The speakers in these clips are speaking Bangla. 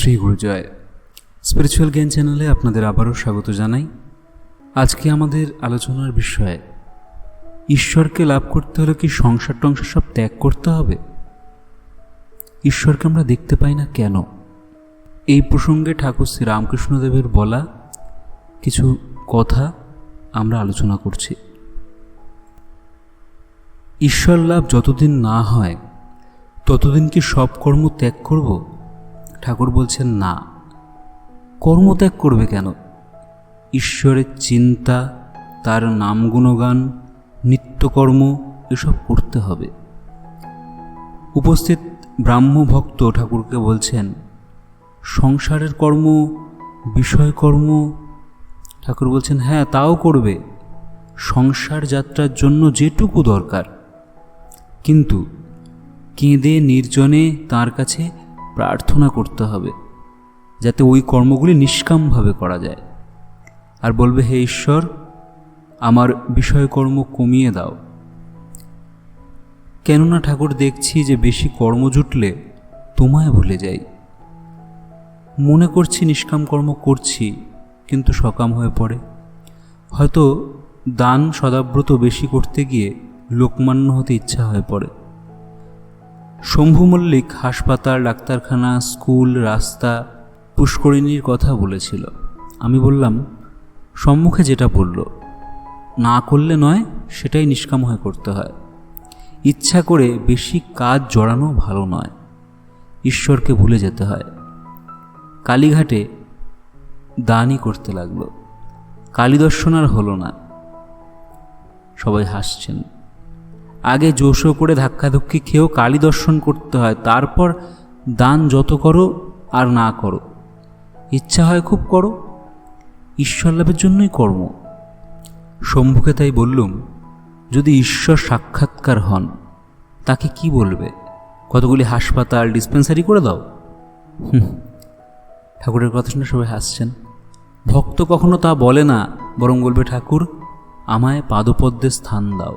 শ্রী গুরুজয় স্পিরিচুয়াল জ্ঞান চ্যানেলে আপনাদের আবারও স্বাগত জানাই। আজকে আমাদের আলোচনার বিষয়, ঈশ্বরকে লাভ করতে হলে কি সংসার টংসার সব ত্যাগ করতে হবে? ঈশ্বরকে আমরা দেখতে পাই না কেন? এই প্রসঙ্গে ঠাকুর শ্রী রামকৃষ্ণদেবের বলা কিছু কথা আমরা আলোচনা করছি। ঈশ্বর লাভ যতদিন না হয় ততদিন কি সব কর্ম ত্যাগ করব? ঠাকুর বলছেন না। কর্ম ত্যাগ করবে কেন? ঈশ্বরের চিন্তা, তার নাম গুণগান, নিত্যকর্ম এসব করতে হবে। উপস্থিত ব্রাহ্মভক্ত ঠাকুরকে বলছেন, সংসারের কর্ম, বিষয়কর্ম। ঠাকুর বলছেন হ্যাঁ, তাও করবে, সংসার যাত্রার জন্য যেটুকু দরকার, কিন্তু কেঁদে নির্জনে তার কাছে প্রার্থনা করতে হবে যাতে ওই কর্মগুলি নিষ্কামভাবে করা যায়। আর বলবে, হে ঈশ্বর, আমার বিষয়কর্ম কমিয়ে দাও। কেননা ঠাকুর দেখছি যে বেশি কর্ম জুটলে তোমায় ভুলে যাই। মনে করছি নিষ্কাম কর্ম করছি, কিন্তু সকাম হয়ে পড়ে। হয়তো দান সদাব্রত বেশি করতে গিয়ে লোকমান্য হতে ইচ্ছা হয়ে পড়ে। শম্ভু মল্লিক হাসপাতাল, ডাক্তারখানা, স্কুল, রাস্তা, পুষ্করিণীর কথা বলেছিল। আমি বললাম, সম্মুখে যেটা বলল না করলে নয়, সেটাই নিষ্কাম হয়ে করতে হয়। ইচ্ছা করে বেশি কাজ জড়ানো ভালো নয়, ঈশ্বরকে ভুলে যেতে হয়। কালীঘাটে দানই করতে লাগলো, কালী দর্শন আর হলো না। সবাই হাসছেন। আগে জোশো করে ধাক্কাধুক্কি খেয়েও কালী দর্শন করতে হয়, তারপর দান যত করো আর না করো, ইচ্ছা হয় খুব করো, ঈশ্বর লাভের জন্যই কর্ম। শম্ভুকে তাই বললুম, যদি ঈশ্বর সাক্ষাৎকার হন তাকে কি বলবে? কতগুলি হাসপাতাল, ডিসপেন্সারি করে দাও। ঠাকুরের কথা শুনে সবাই হাসছেন। ভক্ত কখনো তা বলে না, বরং বলবে, ঠাকুর আমায় পাদপদ্মে স্থান দাও,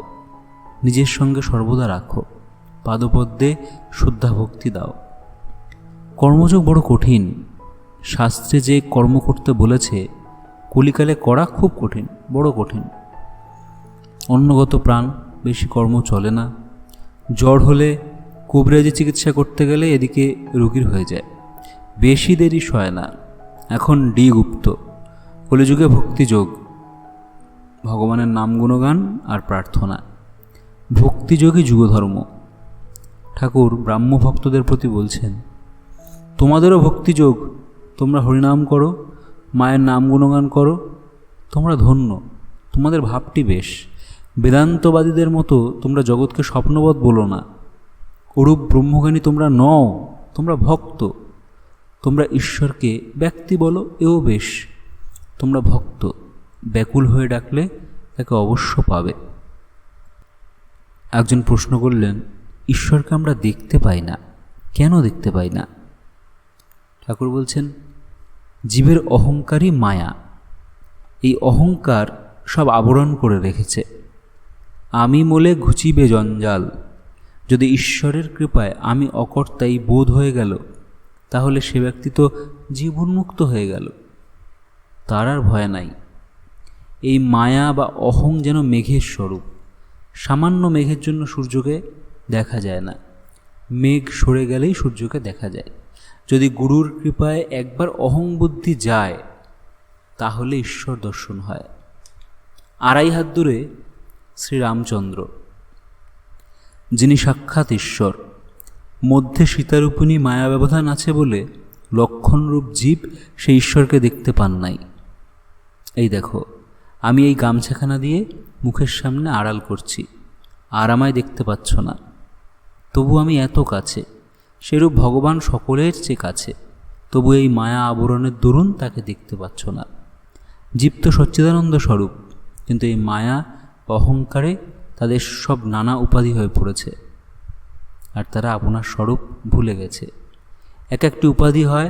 নিজের সঙ্গে সর্বদা রাখো, পাদপদ্মে শুদ্ধা ভক্তি দাও। কর্মযোগ বড় কঠিন। শাস্ত্রে যে কর্ম করতে বলেছে, কলিকালে করা খুব কঠিন, বড় কঠিন। অন্নগত প্রাণ, বেশি কর্ম চলে না। জ্বর হলে কবিরাজি চিকিৎসা করতে গেলে এদিকে রোগীর হয়ে যায়, বেশি দেরি সয় না। এখন ডি গুপ্ত, কলিযুগে ভক্তিযোগ, ভগবানের নাম গুণগান আর প্রার্থনা, ভক্তিযোগী যুগধর্ম। ঠাকুর ব্রাহ্মভক্তদের প্রতি বলছেন, তোমাদেরও ভক্তিযোগ, তোমরা হরিনাম করো, মায়ের নাম গুণগান করো, তোমরা ধন্য, তোমাদের ভাবটি বেশ। বেদান্তবাদীদের মতো তোমরা জগৎকে স্বপ্নবৎ বলো না। অরূপ ব্রহ্মজ্ঞানী তোমরা নও, তোমরা ভক্ত। তোমরা ঈশ্বরকে ব্যক্তি বলো, এও বেশ। তোমরা ভক্ত, ব্যাকুল হয়ে ডাকলে তাকে অবশ্য পাবে। একজন প্রশ্ন করলেন, ঈশ্বরকে আমরা দেখতে পাই না, কেন দেখতে পাই না? ঠাকুর বলছেন, জীবের অহংকারই মায়া। এই অহংকার সব আবরণ করে রেখেছে। আমি মোলে ঘুচিবে জঞ্জাল। যদি ঈশ্বরের কৃপায় আমি অকর্তাই বোধ হয়ে গেল, তাহলে সে ব্যক্তি তো জীবন্মুক্ত হয়ে গেল, তার আর ভয় নাই। এই মায়া বা অহং যেন মেঘের স্বরূপ। সামান্য মেঘের জন্য সূর্যকে দেখা যায় না, মেঘ সরে গেলেই সূর্যকে দেখা যায়। যদি গুরুর কৃপায় একবার অহং বুদ্ধি যায়, তাহলে ঈশ্বর দর্শন হয়। 2.5 হাত দূরে শ্রীরামচন্দ্র, যিনি সাক্ষাৎ ঈশ্বর। মধ্যে সীতারূপিণী মায়া ব্যবধান আছে বলে লক্ষণরূপ জীব সে ঈশ্বরকে দেখতে পান নাই। এই দেখো, আমি এই গামছাখানা দিয়ে মুখের সামনে আড়াল করছি, আর আমায় দেখতে পাচ্ছ না, তবু আমি এত কাছে। সেরূপ ভগবান সকলের চেয়ে কাছে, তবু এই মায়া আবরণের দরুন তাকে দেখতে পাচ্ছ না। জীব তো সচ্চিদানন্দ স্বরূপ, কিন্তু এই মায়া অহংকারে তাদের সব নানা উপাধি হয়ে পড়েছে, আর তারা আপনার স্বরূপ ভুলে গেছে। এক একটি উপাধি হয়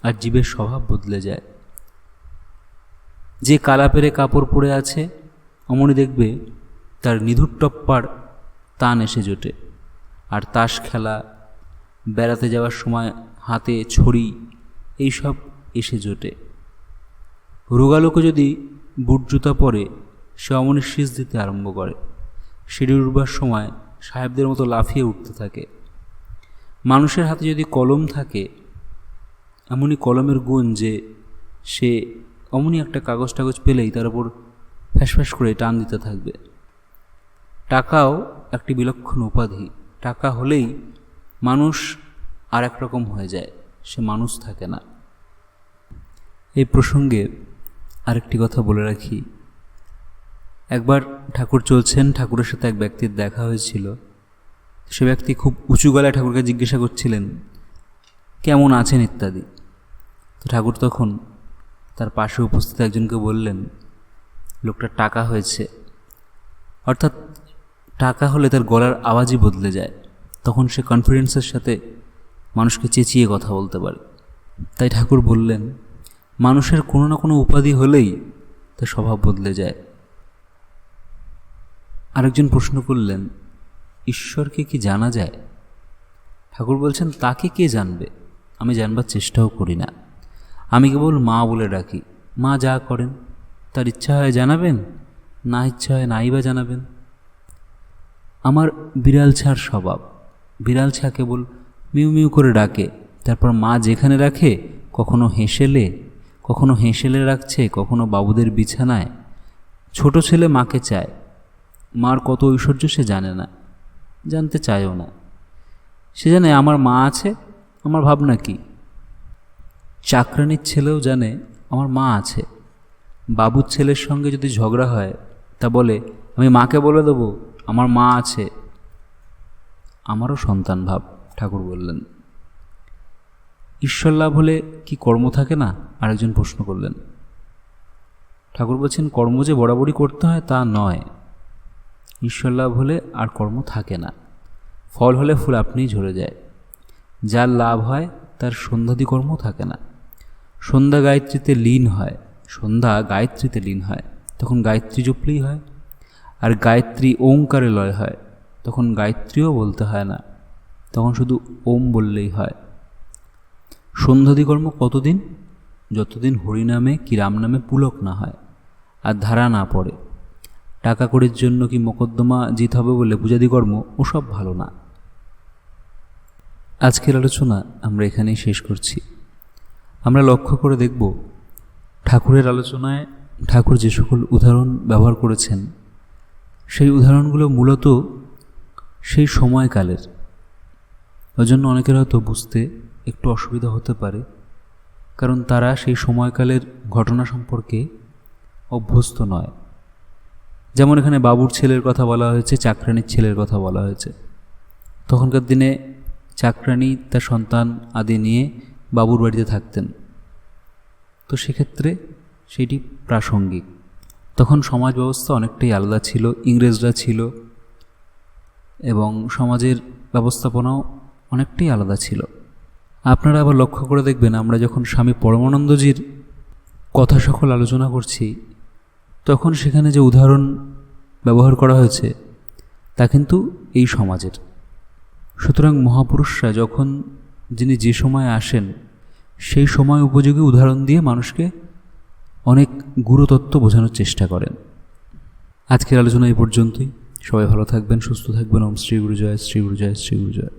আর জীবের স্বভাব বদলে যায়। যে কালা পেরে কাপড় পরে আছে, অমনি দেখবে তার নিধুর টপ্পার তান এসে জোটে। আর তাস খেলা, বেড়াতে যাওয়ার সময় হাতে ছড়ি, এইসব এসে জোটে। রোগালোকে যদি বুট জুতা পরে সে অমনি শীষ দিতে আরম্ভ করে, সিঁড়ি উঠবার সময় সাহেবদের মতো লাফিয়ে উঠতে থাকে। মানুষের হাতে যদি কলম থাকে, এমনই কলমের গুণ যে সে অমনি একটা কাগজ টাগজ পেলেই তার উপর ফ্যাঁস করে টান দিতে থাকবে। টাকাও একটি বিলক্ষণ উপাধি। টাকা হলেই মানুষ আর এক রকম হয়ে যায়, সে মানুষ থাকে না। এই প্রসঙ্গে আরেকটি কথা বলে রাখি। একবার ঠাকুর চলছেন, ঠাকুরের সাথে এক ব্যক্তির দেখা হয়েছিল। সে ব্যক্তি খুব উঁচু গলায় ঠাকুরকে জিজ্ঞাসা করছিলেন কেমন আছেন ইত্যাদি। তো ঠাকুর তখন তার পাশে উপস্থিত একজনকে বললেন, লোকটার টাকা হয়েছে। অর্থাৎ টাকা হলে তার গলার আওয়াজই বদলে যায়, তখন সে কনফিডেন্সের সাথে মানুষকে চেঁচিয়ে কথা বলতে পারে। তাই ঠাকুর বললেন, মানুষের কোনো না কোনো উপাধি হলেই তার স্বভাব বদলে যায়। আরেকজন প্রশ্ন করলেন, ঈশ্বরকে কি জানা যায়? ঠাকুর বলছেন, তাকে কে জানবে? আমি জানবার চেষ্টাও করি না। আমি কেবল মা বলে ডাকি। মা যা করেন, তার ইচ্ছা হয় জানাবেন, না ইচ্ছা হয় নাই বা জানাবেন। আমার বিড়াল ছাড় স্বভাব। বিড়াল ছা কেবল মিউ মিউ করে ডাকে, তারপর মা যেখানে রাখে, কখনো হেঁসেলে রাখছে, কখনো বাবুদের বিছানায়। ছোট ছেলে মাকে চায়, মার কত ঐশ্বর্য সে জানে না, জানতে চায়ও না। সে জানে আমার মা আছে, আমার ভাবনা কি। চাকরানির ছেলেও জানে আমার মা আছে। বাবুর ছেলের সঙ্গে যদি ঝগড়া হয়, তা বলে আমি মাকে বলে দেবো আমার মা আছে। আমারও সন্তান ভাব। ঠাকুর বললেন, ঈশ্বর লাভ হলে কি কর্ম থাকে না? আরেকজন প্রশ্ন করলেন। ঠাকুর বলছেন, কর্ম যে বরাবরই করতে হয় তা নয়। ঈশ্বর লাভ হলে আর কর্ম থাকে না, ফল হলে ফুল আপনিই ঝরে যায়। যার লাভ হয় তার সন্ধ্যাদি কর্ম থাকে না। সন্ধ্যা গায়ত্রীতে লীন হয়, তখন গায়ত্রী জপলেই হয়। আর গায়ত্রী ওঙ্কারে লয় হয়, তখন গায়ত্রীও বলতে হয় না, তখন শুধু ওম বললেই হয়। সন্ধ্যাদি কর্ম কতদিন? যতদিন হরিনামে কি রাম নামে পুলক না হয় আর ধারা না পড়ে। টাকা কড়ির জন্য কি মোকদ্দমা জিত হবে বলে পূজাদি কর্ম ওসব ভালো না। আজকের আলোচনা আমরা এখানেই শেষ করছি। আমরা লক্ষ্য করে দেখব, ঠাকুরের আলোচনায় ঠাকুর যে সকল উদাহরণ ব্যবহার করেছেন, সেই উদাহরণগুলো মূলত সেই সময়কালের। ওই জন্য অনেকের হয়তো বুঝতে একটু অসুবিধা হতে পারে, কারণ তারা সেই সময়কালের ঘটনা সম্পর্কে অভ্যস্ত নয়। যেমন এখানে বাবুর ছেলের কথা বলা হয়েছে, চাকরানির ছেলের কথা বলা হয়েছে। তখনকার দিনে চাকরানি তার সন্তান আদি নিয়ে বাবুর বাড়িতে থাকতেন, তো সেক্ষেত্রে সেটি প্রাসঙ্গিক। তখন সমাজ ব্যবস্থা অনেকটাই আলাদা ছিল, ইংরেজরা ছিল এবং সমাজের ব্যবস্থাপনাও অনেকটাই আলাদা ছিল। আপনারা আবার লক্ষ্য করে দেখবেন, আমরা যখন স্বামী পরমানন্দজির কথা সকল আলোচনা করছি, তখন সেখানে যে উদাহরণ ব্যবহার করা হয়েছে তা কিন্তু এই সমাজের। সুতরাং মহাপুরুষরা যখন যিনি যে সময়ে আসেন, সেই সময় উপযোগী উদাহরণ দিয়ে মানুষকে অনেক গুরুতত্ত্ব বোঝানোর চেষ্টা করেন। আজকের আলোচনা এই পর্যন্তই। সবাই ভালো থাকবেন, সুস্থ থাকবেন। ওম শ্রী গুরু জয়, শ্রী গুরু জয়, শ্রী গুরু জয়।